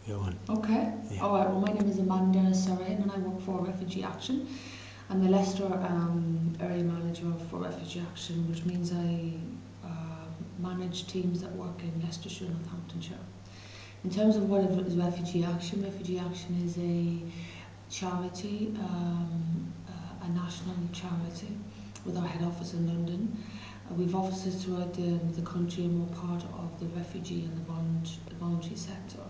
your own. Okay. Yeah. All right. Well, my name is Amanda Soraghan, and I work for Refugee Action. I'm the Leicester area manager for Refugee Action, which means I manage teams that work in Leicestershire and Northamptonshire. In terms of what is Refugee Action is a charity, a national charity with our head office in London. We've offices throughout the country, and we're part of the refugee and the voluntary sector.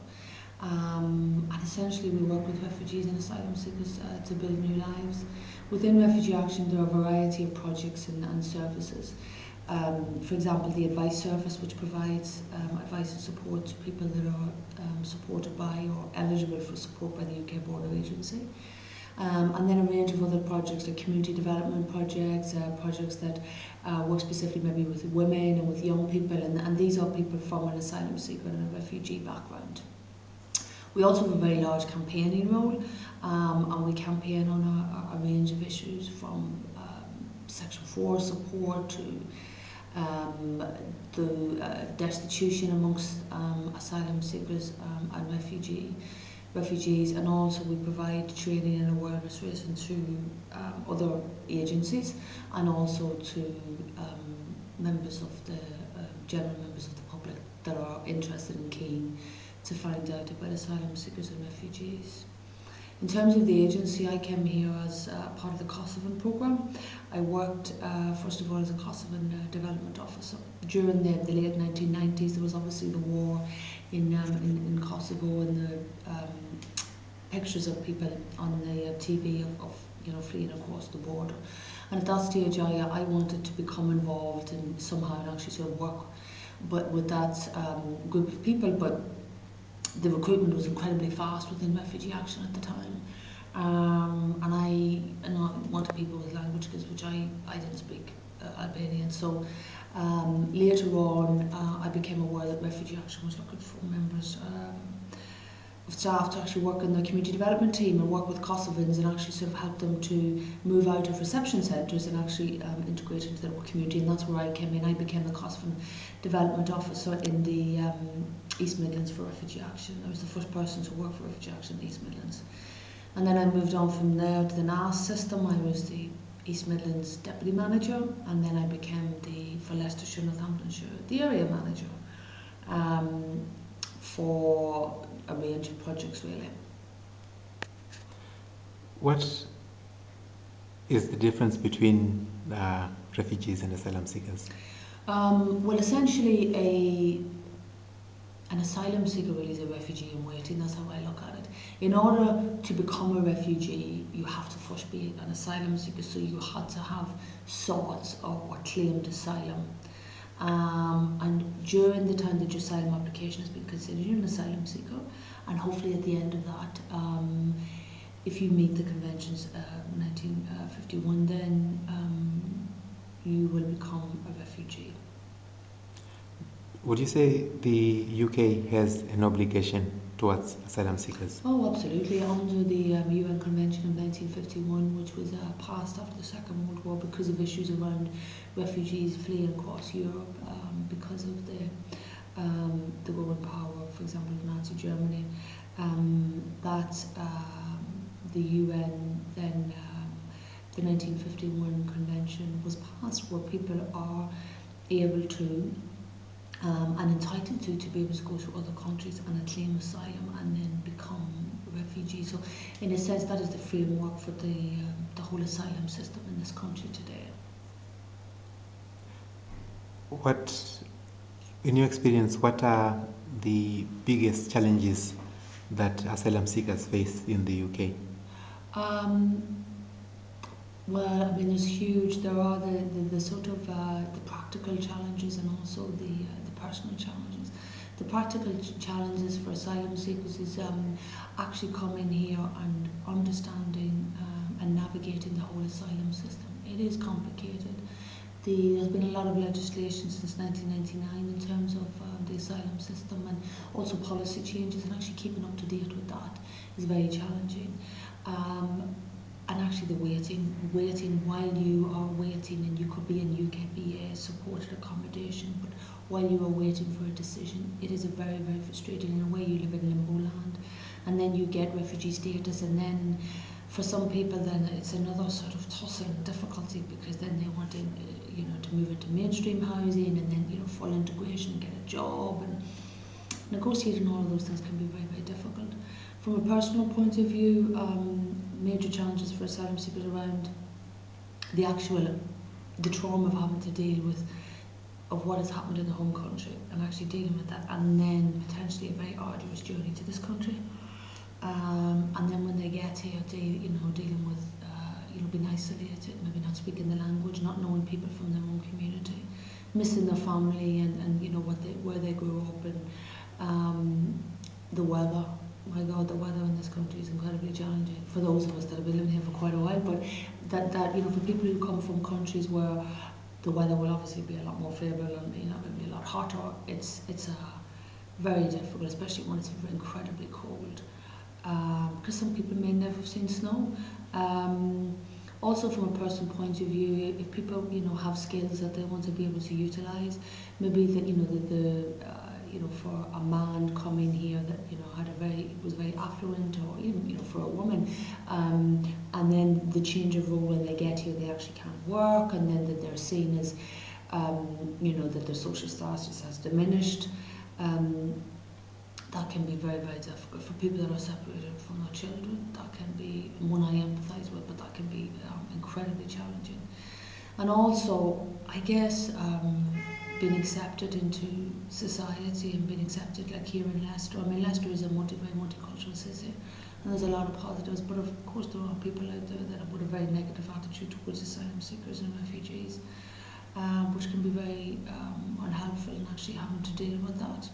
And essentially, we work with refugees and asylum seekers to build new lives. Within Refugee Action, there are a variety of projects and services. For example, the advice service, which provides advice and support to people that are supported by or eligible for support by the UK Border Agency. And then a range of other projects like community development projects, projects that work specifically maybe with women and with young people, and these are people from an asylum seeker and a refugee background. We also have a very large campaigning role, and we campaign on a range of issues from Section 4 support to the destitution amongst asylum seekers and refugees, and also we provide training and awareness raising to other agencies, and also to members of the general members of the public that are interested and keen to find out about asylum seekers and refugees. In terms of the agency, I came here as part of the Kosovan programme. I worked first of all as a Kosovan development officer. During the late 1990s, there was obviously the war in Kosovo, and the pictures of people on the TV of fleeing across the border. And at that stage, I wanted to become involved and somehow and actually sort of work with that group of people, but the recruitment was incredibly fast within Refugee Action at the time. And I wanted people with language skills, which I didn't speak Albanian. So later on, I became aware that Refugee Action was looking for members of staff to actually work in the community development team and work with Kosovans and actually sort of help them to move out of reception centres and actually integrate into the community. And that's where I came in. I became the Kosovan development officer in the East Midlands for Refugee Action. I was the first person to work for Refugee Action in the East Midlands. And then I moved on from there to the NAS system. I was the East Midlands deputy manager, and then I became for Leicestershire and Northamptonshire the area manager for a range of projects really. What is the difference between refugees and asylum seekers? Well, essentially, an asylum seeker really is a refugee in waiting. That's how I look at it. In order to become a refugee, you have to first be an asylum seeker, so you had to have sought or claimed asylum. And during the time that your asylum application has been considered, you're an asylum seeker, and hopefully at the end of that, if you meet the conventions 1951, then you will become a refugee. Would you say the UK has an obligation towards asylum seekers? Oh, absolutely. Under the UN Convention of 1951, which was passed after the Second World War because of issues around refugees fleeing across Europe because of the growing power, for example, of Nazi Germany, that the UN then the 1951 convention was passed, where people are able to and entitled to be able to go to other countries and claim asylum and then become refugees. So, in a sense, that is the framework for the whole asylum system in this country today. What, in your experience, what are the biggest challenges that asylum seekers face in the UK? Um, well, I mean, there are the sort of the practical challenges and also the personal challenges. The practical challenges for asylum seekers is actually coming here and understanding and navigating the whole asylum system. It is complicated. There's been a lot of legislation since 1999 in terms of the asylum system, and also policy changes, and actually keeping up to date with that is very challenging. and actually the waiting while you are waiting, and you could be in UKPA supported accommodation, but while you are waiting for a decision, it is a very, very frustrating. In a way, you live in limbo land, and then you get refugee status, and then for some people, then it's another sort of tussle and difficulty, because then they want to, to move into mainstream housing, and then full integration and get a job, and negotiating all of those things can be very, very difficult. From a personal point of view, major challenges for asylum seekers around the trauma of having to deal with of what has happened in the home country, and actually dealing with that, and then potentially a very arduous journey to this country. And then when they get here, dealing with being isolated, maybe not speaking the language, not knowing people from their own community, missing their family, and where they grew up, and the weather. My God, the weather in this country is incredibly challenging for those of us that have been living here for quite a while. But that for people who come from countries where the weather will obviously be a lot more favourable, and maybe a lot hotter, it's very difficult, especially when it's incredibly cold. Because some people may never have seen snow. Also, from a personal point of view, if people have skills that they want to be able to utilise, maybe that for a man coming here that was very affluent, or even for a woman, and then the change of role when they get here, they actually can't work, and then that they're seen as that their social status has diminished. That can be very, very difficult for people that are separated from their children. That can be one I empathise with, but that can be incredibly challenging. And also, I guess, being accepted into society and being accepted, like here in Leicester. I mean, Leicester is a very multicultural city, and there's a lot of positives, but of course there are people out there that have got a very negative attitude towards asylum seekers and refugees, which can be very unhelpful in actually having to deal with that.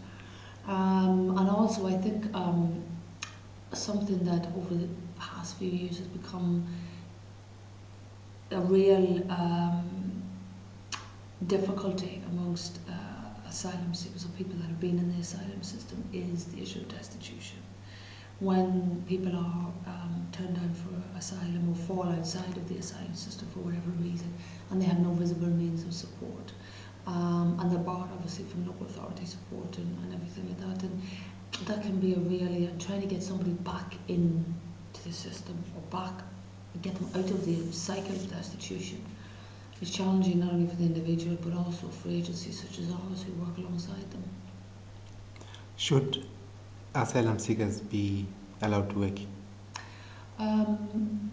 And also, I think something that over the past few years has become a real difficulty amongst asylum seekers, or people that have been in the asylum system, is the issue of destitution. When people are turned down for asylum, or fall outside of the asylum system for whatever reason, and they have no visible means of support, and they're barred obviously from local authority support, and everything like that, and that can be a really, trying to get somebody back into the system, or get them out of the cycle of destitution, is challenging, not only for the individual but also for agencies such as ours who work alongside them. Should asylum seekers be allowed to work?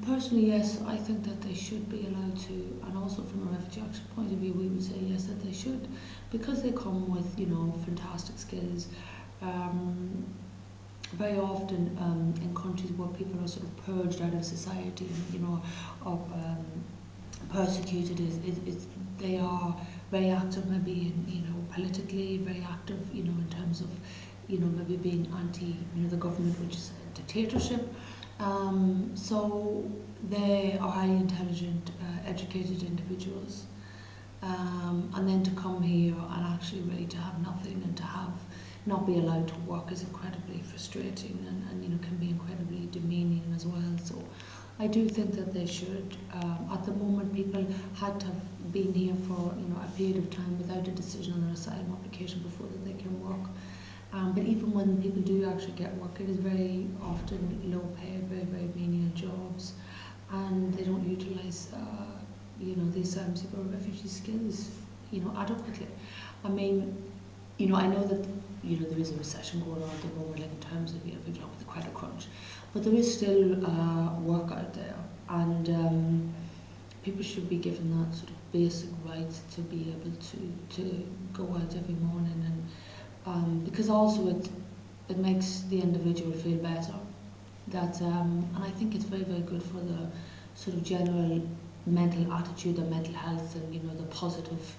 Personally, yes, I think that they should be allowed to, and also from a refugee action point of view, we would say yes, that they should, because they come with fantastic skills. Very often in countries where people are sort of purged out of society, or persecuted, they are very active, maybe politically, very active, in terms of maybe being anti the government, which is a dictatorship. So they are highly intelligent, educated individuals, and then to come here and actually really to have nothing, and to have not be allowed to work, is incredibly frustrating, and can be incredibly demeaning as well. So I do think that they should. At the moment, people had to have been here for a period of time without a decision on their asylum application before that they can work. But even when people do actually get work, it is very often low paid, very, very menial jobs, and they don't utilise the asylum seeker or refugee skills adequately. I mean, I know that there is a recession going on at the moment, like in terms of for example the credit crunch, but there is still work out there, and people should be given that sort of basic right to be able to go out every morning, and because also it makes the individual feel better. And I think it's very, very good for the sort of general mental attitude and mental health, and the positive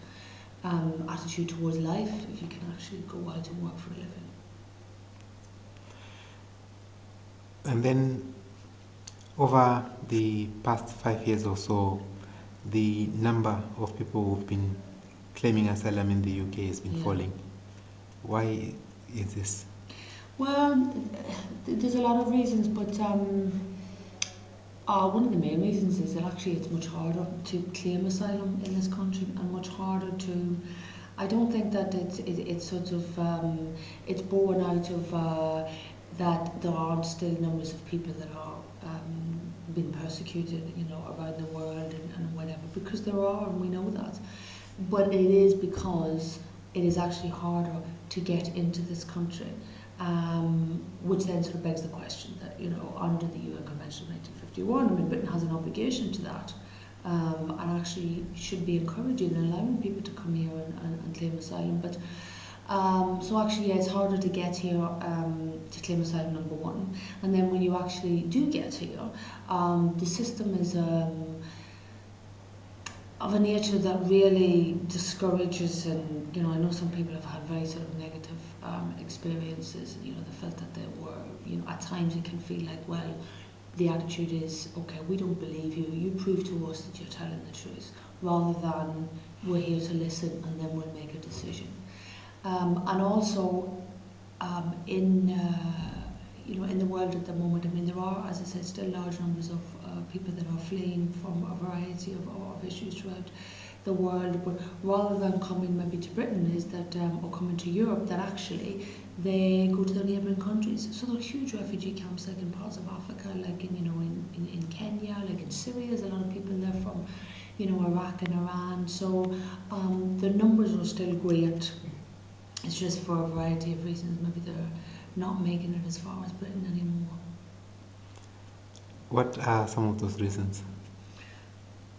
attitude towards life, if you can actually go out and work for a living. And then over the past 5 years or so, the number of people who've been claiming asylum in the UK has been falling. Why is this? Well, there's a lot of reasons, but One of the main reasons is that actually it's much harder to claim asylum in this country and much harder to. I don't think that it's sort of it's born out of that there aren't still numbers of people that are being persecuted, you know, around the world and whatever, because there are, and we know that. But it is because it is actually harder to get into this country, which then sort of begs the question that, you know, under the UN Convention of 1951, I mean, Britain has an obligation to that, and actually should be encouraging and allowing people to come here and claim asylum. But so actually, yeah, it's harder to get here to claim asylum, number one. And then when you actually do get here, the system is of a nature that really discourages, and you know, I know some people have had very sort of negative experiences. You know, they felt that they were, you know, at times it can feel like, well, the attitude is, okay, we don't believe you. You prove to us that you're telling the truth, rather than we're here to listen and then we'll make a decision. And also, in you know, in the world at the moment, I mean, there are, as I said, still large numbers of people that are fleeing from a variety of issues throughout the world. But rather than coming maybe to Britain, is that or coming to Europe, that actually they go to their neighbouring countries. So there are huge refugee camps, like in parts of Africa, like in, you know, in Kenya, like in Syria. There's a lot of people there from, you know, Iraq and Iran. So the numbers are still great. It's just for a variety of reasons. Maybe they're not making it as far as Britain anymore. What are some of those reasons?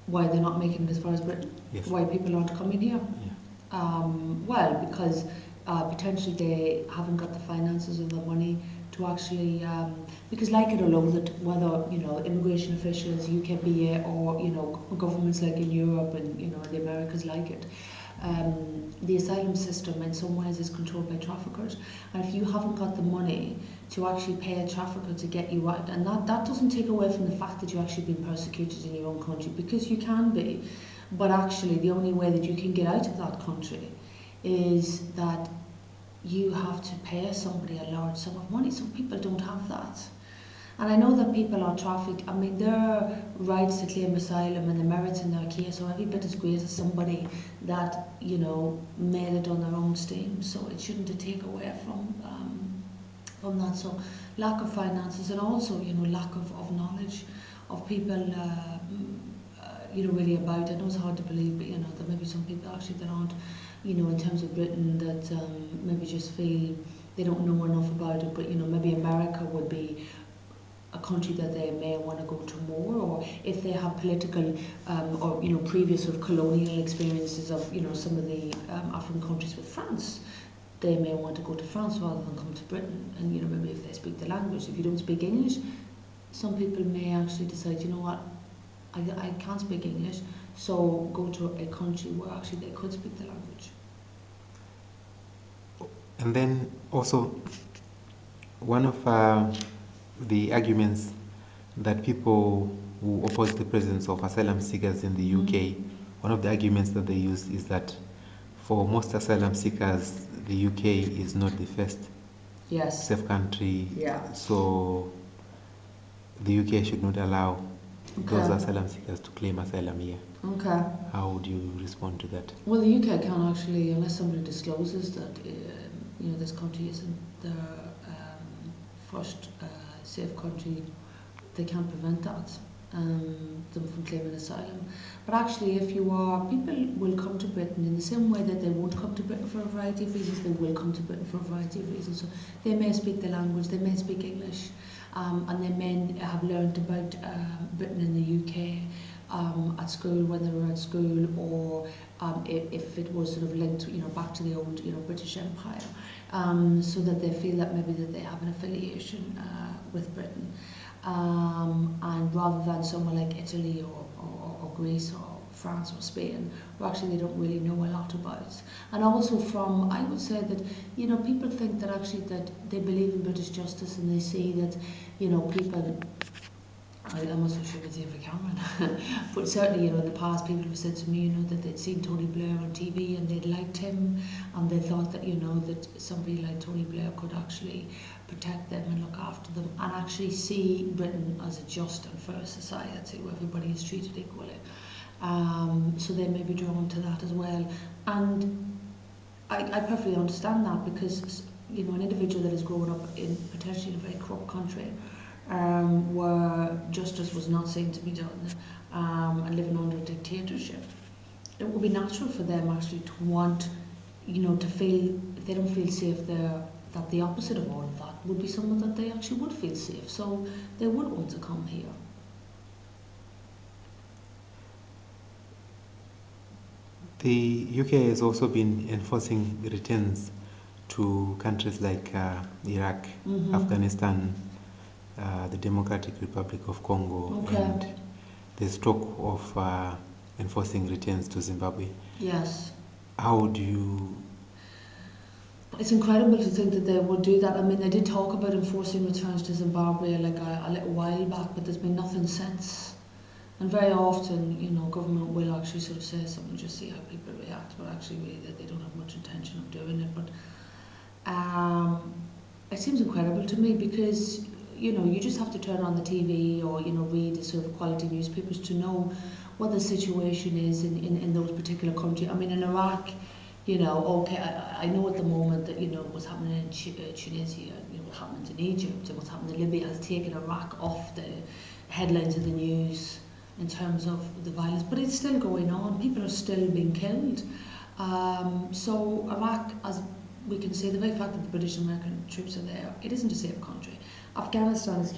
Why they're not making it as far as Britain? Yes. Why people aren't coming here? Yeah. Well, because potentially they haven't got the finances or the money to actually, because like it or loathe it, whether, you know, immigration officials, UKBA, or, you know, governments like in Europe and, you know, the Americas like it, the asylum system in some ways is controlled by traffickers, and if you haven't got the money to actually pay a trafficker to get you out, and that doesn't take away from the fact that you're actually being persecuted in your own country, because you can be, but actually the only way that you can get out of that country is that you have to pay somebody a large sum of money. Some people don't have that. And I know that people are trafficked. I mean, their rights to claim asylum and the merits in their case are every bit as great as somebody that, you know, made it on their own steam. So it shouldn't take away from that. So lack of finances, and also, you know, lack of knowledge of people, you know, really about it. I know it's hard to believe, but you know, there may be some people actually that aren't, you know, in terms of Britain, that maybe just feel they don't know enough about it. But you know, maybe America would be a country that they may want to go to more, or if they have political or, you know, previous sort of colonial experiences of, you know, some of the African countries with France, they may want to go to France rather than come to Britain. And you know, maybe if they speak the language, if you don't speak English, some people may actually decide, you know what, I can't speak English, so go to a country where actually they could speak the language. And then also, one of the arguments that people who oppose the presence of asylum seekers in the UK, one of the arguments that they use is that for most asylum seekers, the UK is not the first Yes. safe country, Yeah. so the UK should not allow those Okay. asylum seekers to claim asylum here. Okay. How would you respond to that? Well, the UK can actually, unless somebody discloses that, you know, this country isn't their first safe country, they can't prevent that, them from claiming asylum. But actually, if you are, people will come to Britain in the same way that they won't come to Britain for a variety of reasons. They will come to Britain for a variety of reasons. So they may speak the language, they may speak English, and they may have learned about Britain and the UK at school, when they were at school, or if it was sort of linked, you know, back to the old, you know, British Empire, so that they feel that maybe that they have an affiliation with Britain, and rather than somewhere like Italy or Greece or France or Spain, where actually they don't really know a lot about. And also from, I would say that, you know, people think that actually that they believe in British justice, and they see that, you know, people I'm not so sure with David Cameron, but certainly, in the past, people have said to me, that they'd seen Tony Blair on TV and they'd liked him, and they thought that, that somebody like Tony Blair could actually protect them and look after them, and actually see Britain as a just and fair society where everybody is treated equally. So they may be drawn to that as well, and I perfectly understand that, because an individual that has grown up in potentially a very corrupt country, where justice was not seen to be done, and living under a dictatorship, it would be natural for them actually to want, to feel, if they don't feel safe there, that the opposite of all of that would be someone that they actually would feel safe. So they would want to come here. The UK has also been enforcing returns to countries like Iraq, Afghanistan, the Democratic Republic of Congo, Okay. and there's talk of enforcing returns to Zimbabwe. Yes. How do you... It's incredible to think that they would do that. I mean, they did talk about enforcing returns to Zimbabwe like a little while back, but there's been nothing since. And very often, government will actually sort of say something, just see how people react, but actually really they don't have much intention of doing it. But it seems incredible to me, because you just have to turn on the TV, or read the sort of quality newspapers to know what the situation is in those particular countries. I mean, in Iraq, okay, I know at the moment that what's happening in Tunisia, what's happening in Egypt, and what's happening in Libya has taken Iraq off the headlines of the news in terms of the violence, but it's still going on. People are still being killed. So Iraq, as we can say, the very fact that the British and American troops are there, it isn't a safe country. Afghanistan, is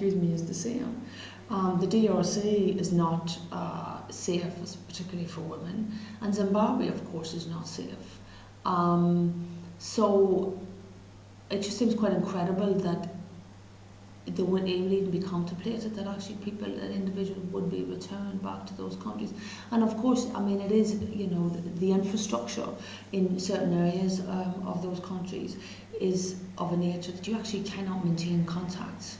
the same. The DRC is not safe, particularly for women, and Zimbabwe, of course, is not safe. So it just seems quite incredible that there would even be contemplated that actually individuals would be returned back to those countries. And of course, I mean, it is, the infrastructure in certain areas of those countries is of a nature that you actually cannot maintain contact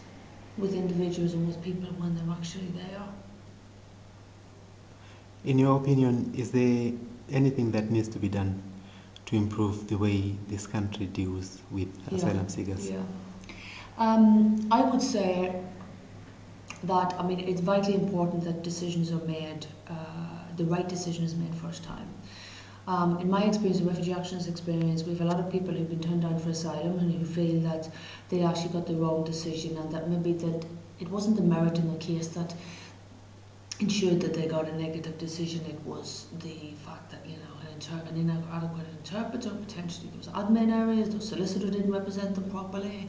with individuals and with people when they're actually there. In your opinion, is there anything that needs to be done to improve the way this country deals with asylum seekers? Yeah. I would say that, I mean, it's vitally important that decisions are made, the right decision is made first time. In my experience, in Refugee Action's experience, we have a lot of people who've been turned down for asylum and who feel that they actually got the wrong decision, and that maybe that it wasn't the merit in the case that ensured that they got a negative decision. It was the fact that an inadequate interpreter, potentially there was admin areas, the solicitor didn't represent them properly.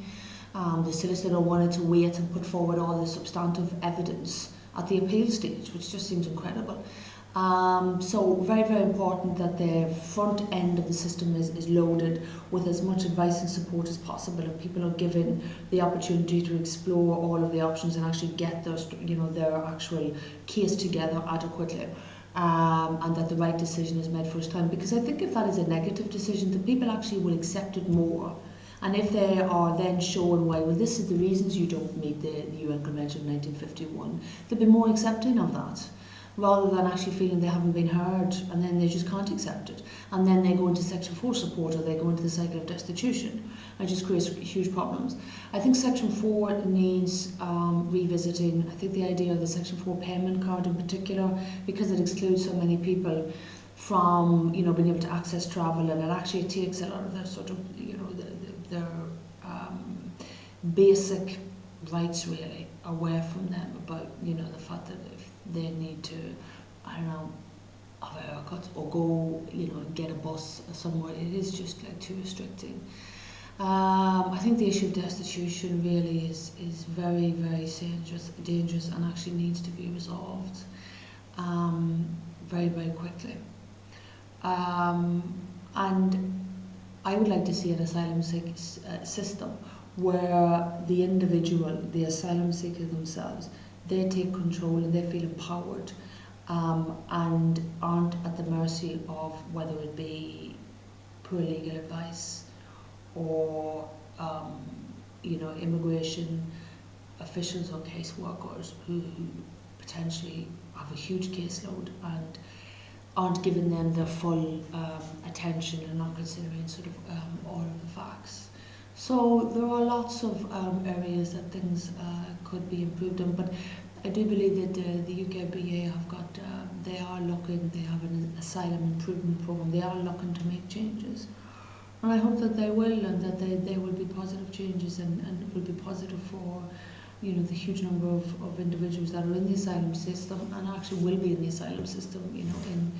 The solicitor wanted to wait and put forward all the substantive evidence at the appeal stage, which just seems incredible. So very, very important that the front end of the system is loaded with as much advice and support as possible, and people are given the opportunity to explore all of the options and actually get their actual case together adequately. And that the right decision is made first time, because I think if that is a negative decision, the people actually will accept it more. And if they are then shown why, well, this is the reasons you don't meet the UN Convention of 1951, they'll be more accepting of that, rather than actually feeling they haven't been heard and then they just can't accept it. And then they go into Section 4 support, or they go into the cycle of destitution. It just creates huge problems. I think Section 4 needs revisiting. I think the idea of the Section 4 payment card in particular, because it excludes so many people from being able to access travel, and it actually takes a lot of their sort of their basic rights really away from them, about the fact that if they need to, I don't know, have a haircut or go get a bus somewhere, it is just like too restricting. I think the issue of destitution really is very, very dangerous and actually needs to be resolved very, very quickly. And I would like to see an asylum system where the individual, the asylum seeker themselves, they take control and they feel empowered, and aren't at the mercy of whether it be poor legal advice or immigration officials or caseworkers who potentially have a huge caseload and aren't giving them the full attention and not considering sort of all of the facts. So there are lots of areas that things could be improved on, but I do believe that the UKBA have got, they are looking, they have an asylum improvement program, they are looking to make changes. And I hope that they will, and that they will be positive changes, and it will be positive for, you know, the huge number of individuals that are in the asylum system and actually will be in the asylum system, you know, in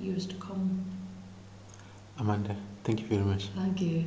years to come. Amanda, thank you very much. Thank you.